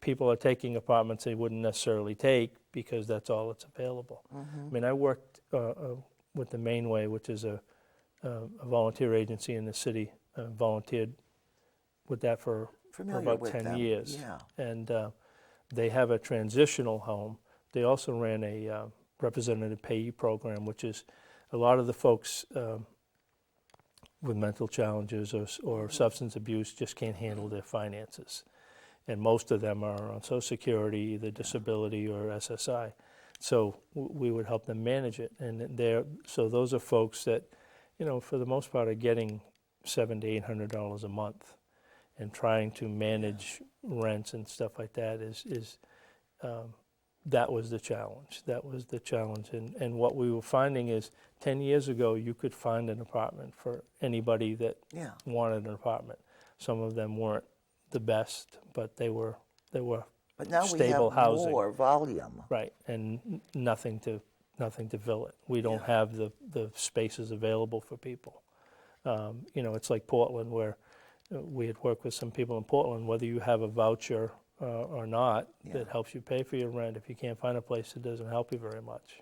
people are taking apartments they wouldn't necessarily take because that's all that's available. I mean, I worked with the Mainway, which is a volunteer agency in the city. Volunteered with that for about 10 years. Yeah. And they have a transitional home. They also ran a representative payee program, which is a lot of the folks with mental challenges or substance abuse just can't handle their finances. And most of them are on Social Security, either disability or SSI. So we would help them manage it. And so those are folks that, for the most part are getting $700 to $800 a month, and trying to manage rents and stuff like that that was the challenge. That was the challenge. And what we were finding is 10 years ago, you could find an apartment for anybody that wanted an apartment. Some of them weren't the best, but they were but now stable we have housing. More volume. Right, and nothing to fill it. We don't have the spaces available for people. It's like Portland, where we had worked with some people in Portland, whether you have a voucher or not, that helps you pay for your rent. If you can't find a place, it doesn't help you very much.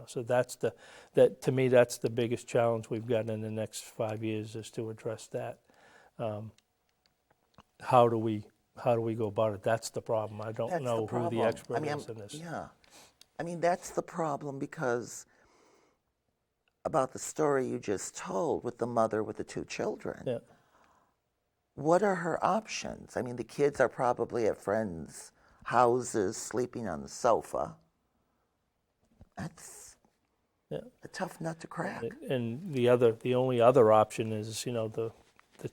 So to me, that's the biggest challenge we've got in the next 5 years, is to address that. How do we go about it? That's the problem. I don't know who the expert is in this. Yeah. I mean, that's the problem, because about the story you just told with the mother with the 2 children. Yeah. What are her options? I mean, the kids are probably at friends' houses, sleeping on the sofa. That's a tough nut to crack. And the only other option is, the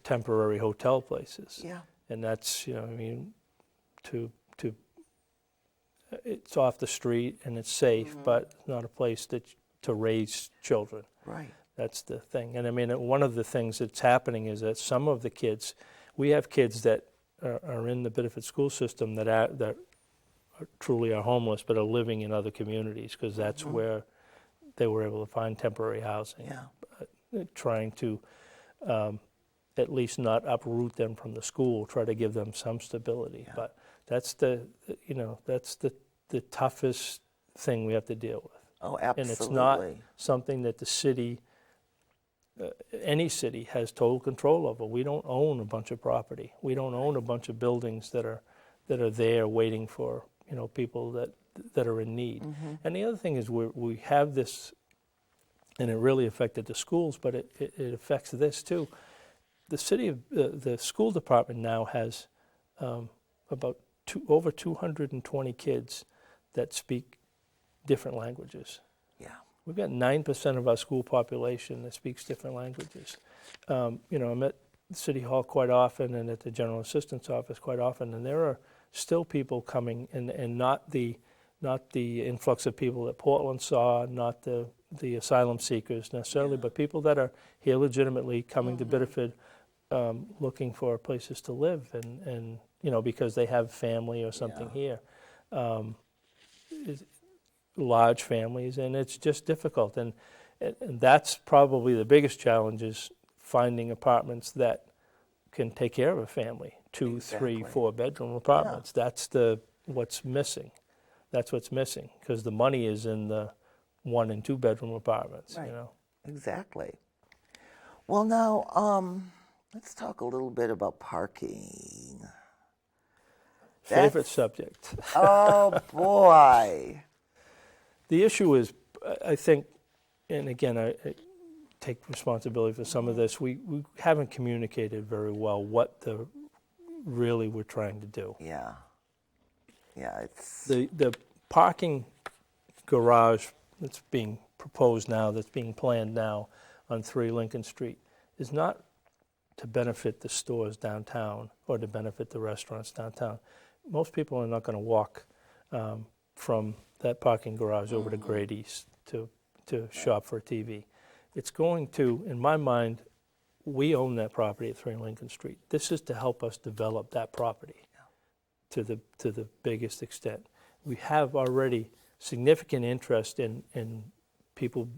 temporary hotel places. Yeah. And that's, it's off the street and it's safe, but not a place to raise children. Right. That's the thing. And I mean, one of the things that's happening is that some of the kids, we have kids that are in the Biddeford school system that truly are homeless, but are living in other communities, because that's where they were able to find temporary housing. Yeah. Trying to at least not uproot them from the school, try to give them some stability. Yeah. But that's the toughest thing we have to deal with. Oh, absolutely. And it's not something that the city, any city, has total control over. We don't own a bunch of property. We don't own a bunch of buildings that are there waiting for people that are in need. And the other thing is we have this, and it really affected the schools, but it affects this too. The school department now has about over 220 kids that speak different languages. Yeah. We've got 9% of our school population that speaks different languages. I'm at City Hall quite often and at the General Assistance Office quite often, and there are still people coming, and not the influx of people that Portland saw, not the asylum seekers necessarily, but people that are here legitimately coming to Biddeford, looking for places to live, and because they have family or something here. Large families, and it's just difficult, and that's probably the biggest challenge, is finding apartments that can take care of a family, 2, 3, 4 bedroom apartments. That's what's missing. That's what's missing, because the money is in the 1 and 2 bedroom apartments. Right. Exactly. Well, now Let's talk a little bit about parking. Favorite subject. Oh, boy. The issue is, I think, and again, I take responsibility for some of this, we haven't communicated very well what really we're trying to do. Yeah. Yeah, it's... The parking garage that's being proposed now, that's being planned now on 3 Lincoln Street, is not to benefit the stores downtown or to benefit the restaurants downtown. Most people are not going to walk from that parking garage over to Grady's to shop for a TV. It's going to, in my mind, we own that property at 3 Lincoln Street. This is to help us develop that property to the biggest extent. We have already significant interest in people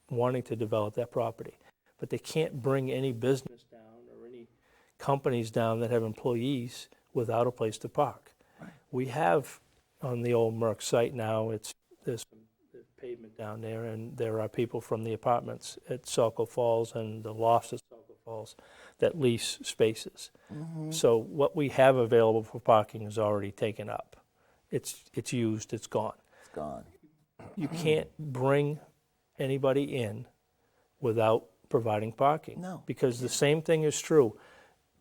wanting to develop that property, but they can't bring any business down or any companies down that have employees without a place to park. Right. We have on the old Merck site now, there's pavement down there, and there are people from the apartments at Saco Falls and the lofts at Saco Falls that lease spaces. Mm-hmm. So what we have available for parking is already taken up. It's used, it's gone. It's gone. You can't bring anybody in without providing parking. No. Because the same thing is true.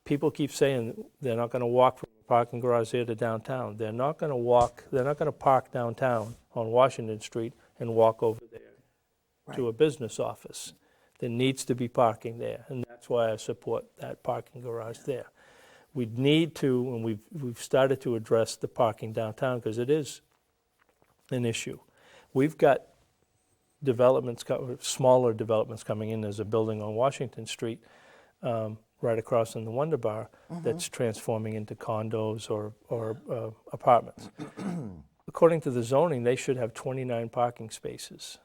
People keep saying they're not going to walk from the parking garage here to downtown. They're not going to park downtown on Washington Street and walk over there to a business office. There needs to be parking there, and that's why I support that parking garage there. We need to, and we've started to address the parking downtown because it is an issue. We've got smaller developments coming in. There's a building on Washington Street right across from the Wonder Bar that's transforming into condos or apartments. According to the zoning, they should have 29 parking spaces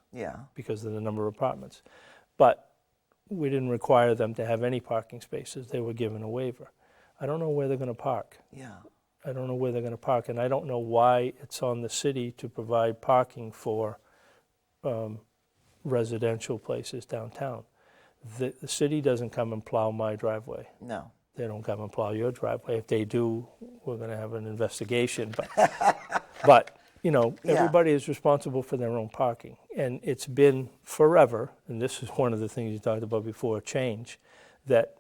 because of the number of apartments. But we didn't require them to have any parking spaces. They were given a waiver. I don't know where they're going to park. Yeah. I don't know where they're going to park, and I don't know why it's on the city to provide parking for residential places downtown. The city doesn't come and plow my driveway. No. They don't come and plow your driveway. If they do, we're going to have an investigation. But everybody is responsible for their own parking. And it's been forever, and this is one of the things you talked about before, change, that,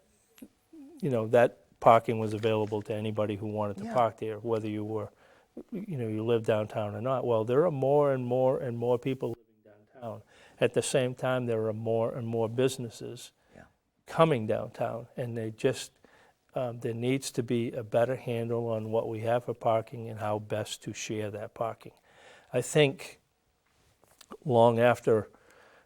that parking was available to anybody who wanted to park there, whether you were, you live downtown or not. Well, there are more and more and more people living downtown. At the same time, there are more and more businesses coming downtown, and there needs to be a better handle on what we have for parking and how best to share that parking. I think long after,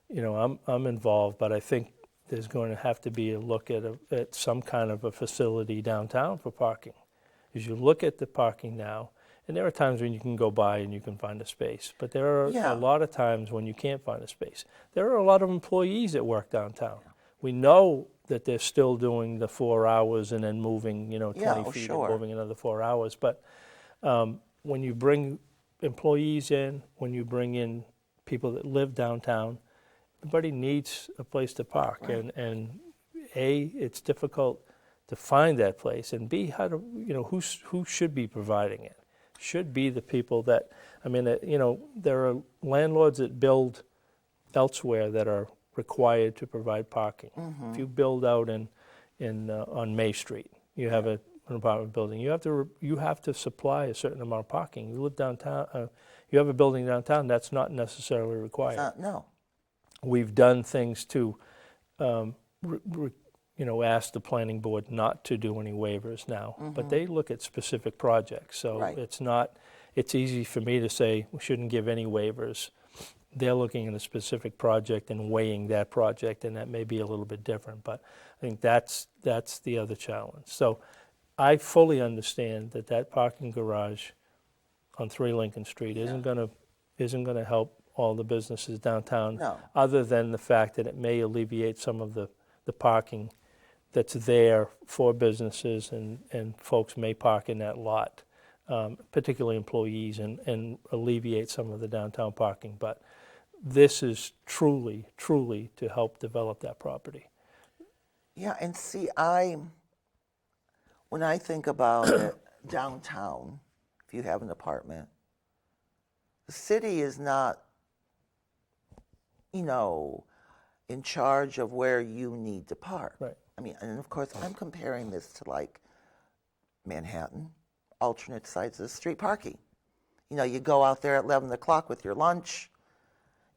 I'm involved, but I think there's going to have to be a look at some kind of a facility downtown for parking. As you look at the parking now, and there are times when you can go by and you can find a space, but there are a lot of times when you can't find a space. There are a lot of employees that work downtown. We know that they're still doing the 4 hours and then moving, 20 feet and moving another 4 hours. But when you bring employees in, when you bring in people that live downtown, everybody needs a place to park. Right. And A, it's difficult to find that place, and B, who should be providing it? Should be the people that, there are landlords that build elsewhere that are required to provide parking. If you build out on May Street, you have an apartment building. You have to supply a certain amount of parking. You live downtown. You have a building downtown. That's not necessarily required. No. We've done things to, ask the planning board not to do any waivers now, but they look at specific projects. So it's easy for me to say we shouldn't give any waivers. They're looking at a specific project and weighing that project, and that may be a little bit different. But I think that's the other challenge. So I fully understand that parking garage on 3 Lincoln Street isn't going to help all the businesses downtown, other than the fact that it may alleviate some of the parking that's there for businesses, and folks may park in that lot, particularly employees, and alleviate some of the downtown parking. But this is truly, truly to help develop that property. Yeah, and see, I when I think about it, downtown, if you have an apartment, the city is not, in charge of where you need to park. Right. I mean, and of course, I'm comparing this to like Manhattan, alternate sides of the street parking. You go out there at 11 o'clock with your lunch,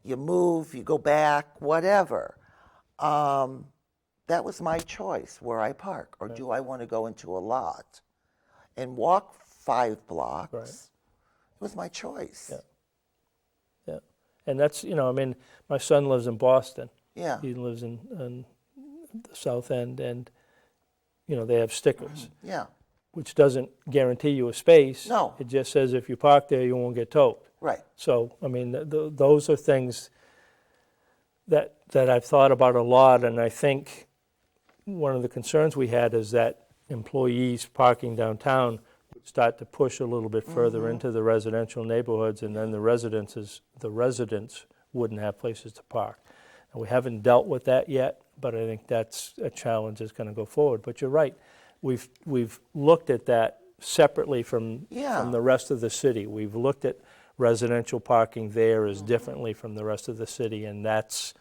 you move, you go back, whatever. That was my choice where I park, or do I want to go into a lot and walk 5 blocks? Right. It was my choice. Yeah. Yeah. And that's, my son lives in Boston. Yeah. He lives in the South End, and, they have stickers, Yeah. which doesn't guarantee you a space. No. It just says if you park there, you won't get towed. Right. So, those are things that I've thought about a lot, and I think one of the concerns we had is that employees parking downtown would start to push a little bit further into the residential neighborhoods, and then the residents wouldn't have places to park. And we haven't dealt with that yet, but I think that's a challenge that's going to go forward. But you're right, we've looked at that separately from the rest of the city. We've looked at residential parking there as differently from the rest of the city, and that's,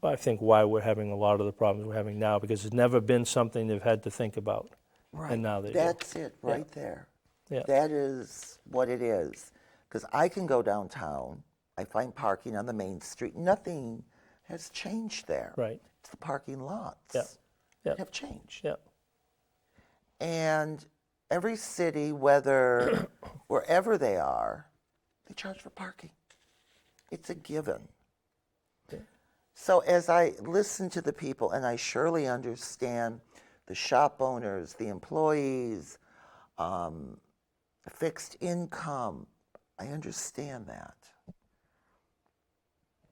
I think, why we're having a lot of the problems we're having now, because it's never been something they've had to think about. Right. And now they That's do. it right there. Yeah. That is what it is. Because I can go downtown, I find parking on the main street. Nothing has changed there. Right. It's the parking lots Yeah. Yeah. have changed. Yeah. And every city, wherever they are, they charge for parking. It's a given. Yeah. So as I listen to the people, and I surely understand the shop owners, the employees, fixed income, I understand that.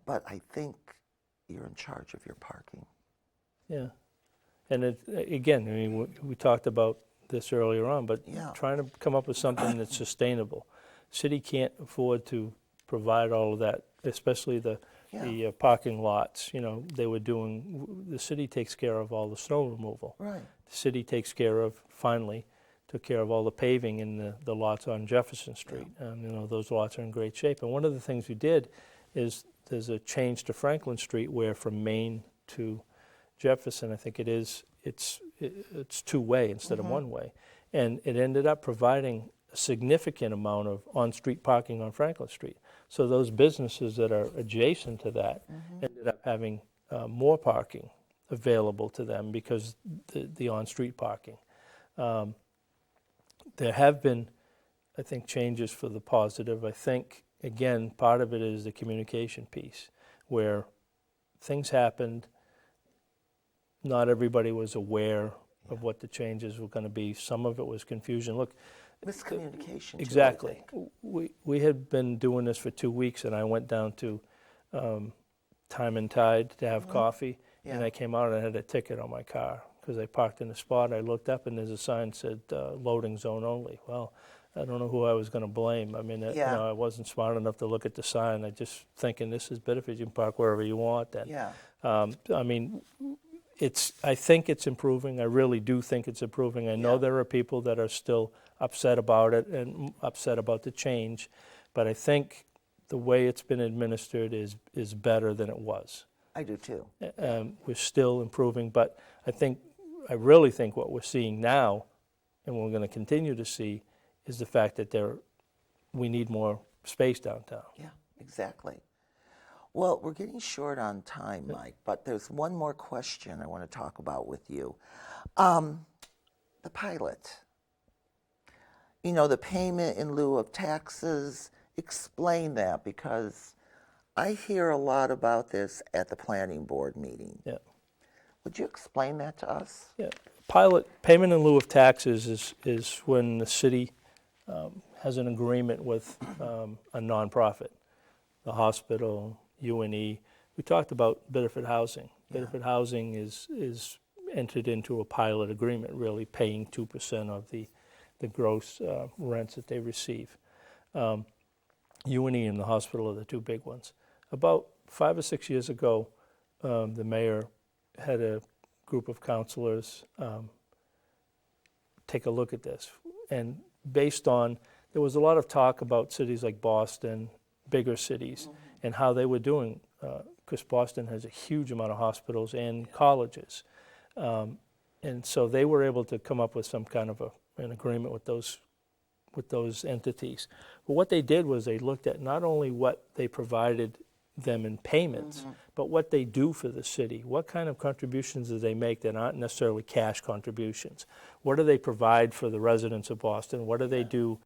But I think you're in charge of your parking. Yeah. And again, we talked about this earlier on, but trying to come up with something that's sustainable. City can't afford to provide all of that, especially the parking lots. The city takes care of all the snow removal. Right. The city took care of all the paving in the lots on Jefferson Street. Those lots are in great shape. And one of the things we did is there's a change to Franklin Street where from Main to Jefferson, I think it's two-way instead of one-way. And it ended up providing a significant amount of on-street parking on Franklin Street. So those businesses that are adjacent to that ended up having more parking available to them because the on-street parking. There have been, I think, changes for the positive. I think, again, part of it is the communication piece, where things happened, not everybody was aware of what the changes were going to be. Some of it was confusion. Look, miscommunication. Exactly. Too, we had been doing this for 2 weeks, and I went down to Time and Tide to have coffee, and I came out and I had a ticket on my car because I parked in a spot. I looked up, and there's a sign that said loading zone only. Well, I don't know who I was going to blame. I mean, I wasn't smart enough to look at the sign. I just thinking this is Biddeford. You can park wherever you want. And I think it's improving. I really do think it's improving. I know there are people that are still upset about it and upset about the change, but I think the way it's been administered is better than it was. I do too. We're still improving, but I really think what we're seeing now, and we're going to continue to see, is the fact that we need more space downtown. Yeah, exactly. Well, we're getting short on time, Mike, but there's one more question I want to talk about with you. The pilot. The payment in lieu of taxes. Explain that, because I hear a lot about this at the planning board meeting. Yeah. Would you explain that to us? Yeah. Pilot payment in lieu of taxes is when the city has an agreement with a nonprofit, the hospital, UNE. We talked about Biddeford Housing. Biddeford Housing is entered into a pilot agreement, really paying 2% of the gross rents that they receive. UNE and the hospital are the two big ones. About 5 or 6 years ago, the mayor had a group of councilors take a look at this. And based on, there was a lot of talk about cities like Boston, bigger cities, and how they were doing, because Boston has a huge amount of hospitals and colleges. And so they were able to come up with some kind of an agreement with those entities. But what they did was they looked at not only what they provided them in payments, but what they do for the city. What kind of contributions do they make that aren't necessarily cash contributions? What do they provide for the residents of Boston? What do they do,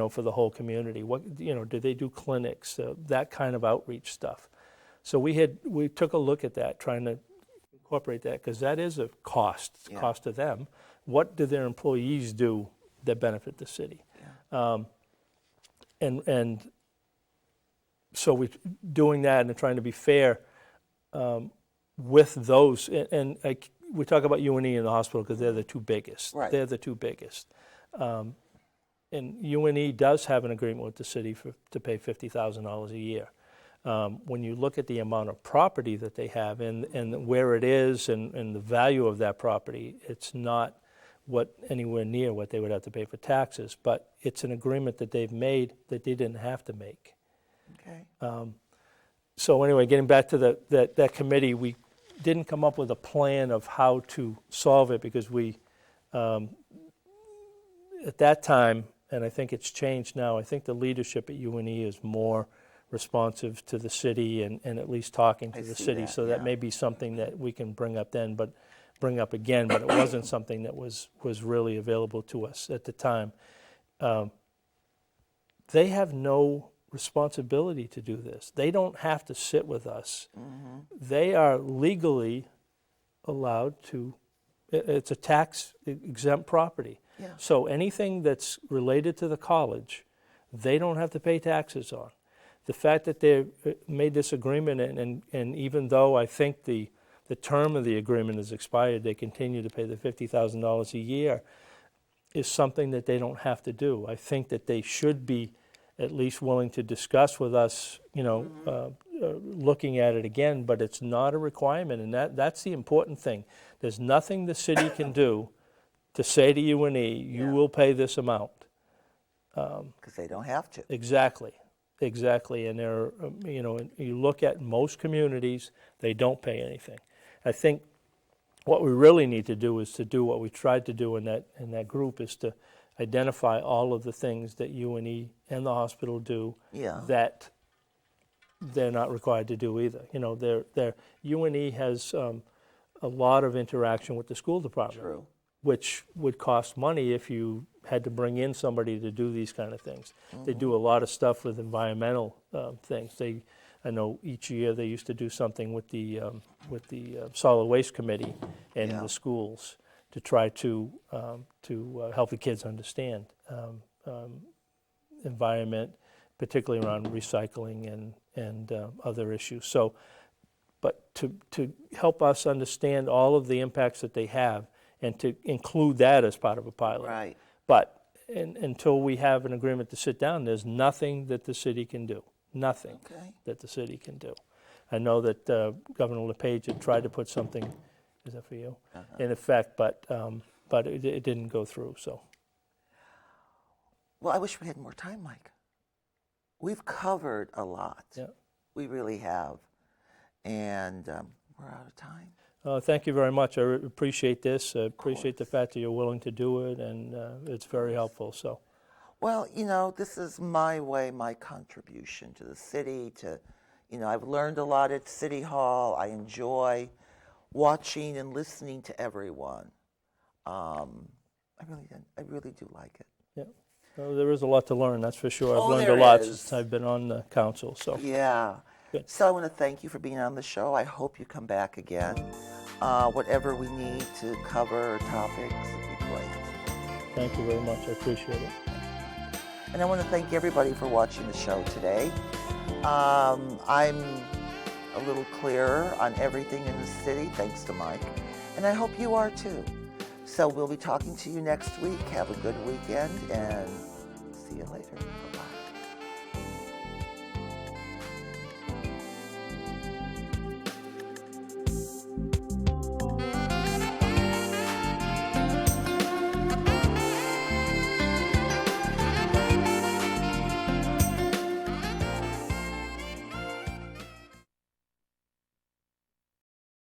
for the whole community? What, do they do clinics? That kind of outreach stuff. So we took a look at that, trying to incorporate that, because that is a cost to them. What do their employees do that benefit the city? And so we're doing that and trying to be fair with those. And we talk about UNE and the hospital because they're the two biggest. Right. They're the two biggest. And UNE does have an agreement with the city to pay $50,000 a year. When you look at the amount of property that they have and where it is and the value of that property, it's not anywhere near what they would have to pay for taxes. But it's an agreement that they've made that they didn't have to make. Okay. So anyway, getting back to that committee, we didn't come up with a plan of how to solve it because we, at that time, and I think it's changed now, I think the leadership at UNE is more responsive to the city and at least talking to the city. That may be something that we can bring up then, but bring up again, but it wasn't something that was really available to us at the time. They have no responsibility to do this. They don't have to sit with us. They are legally allowed to, it's a tax exempt property. Yeah. So anything that's related to the college, they don't have to pay taxes on. The fact that they made this agreement, and even though I think the term of the agreement is expired, they continue to pay the $50,000 a year, is something that they don't have to do. I think that they should be at least willing to discuss with us, looking at it again, but it's not a requirement, and that's the important thing. There's nothing the city can do to say to UNE, you will pay this amount. Because they don't have to. Exactly. And there, you look at most communities, they don't pay anything. I think what we really need to do is to do what we tried to do in that group, is to identify all of the things that UNE and the hospital do that they're not required to do either. UNE has a lot of interaction with the school department. True. Which would cost money if you had to bring in somebody to do these kind of things. They do a lot of stuff with environmental things. I know each year they used to do something with the solid waste committee and the schools to try to help the kids understand environment, particularly around recycling and other issues. So, but to help us understand all of the impacts that they have, and to include that as part of a pilot. Right. But until we have an agreement to sit down, there's nothing that the city can do. Nothing that the city can do. I know that Governor LePage had tried to put something, is that for you, in effect, but it didn't go through. So. Well, I wish we had more time, Mike. We've covered a lot. Yeah. We really have. And we're out of time. Thank you very much. I appreciate this. I appreciate the fact that you're willing to do it, and it's very helpful. So, well, this is my way, my contribution to the city. I've learned a lot at City Hall. I enjoy watching and listening to everyone. I really do like it. Yeah, well, there is a lot to learn. That's for sure. I've learned a lot since I've been on the council. So yeah. Good. So I want to thank you for being on the show. I hope you come back again. Whatever we need to cover topics, it'd be great. Thank you very much. I appreciate it. And I want to thank everybody for watching the show today. I'm a little clearer on everything in the city, thanks to Mike. And I hope you are too. So we'll be talking to you next week. Have a good weekend, and see you later.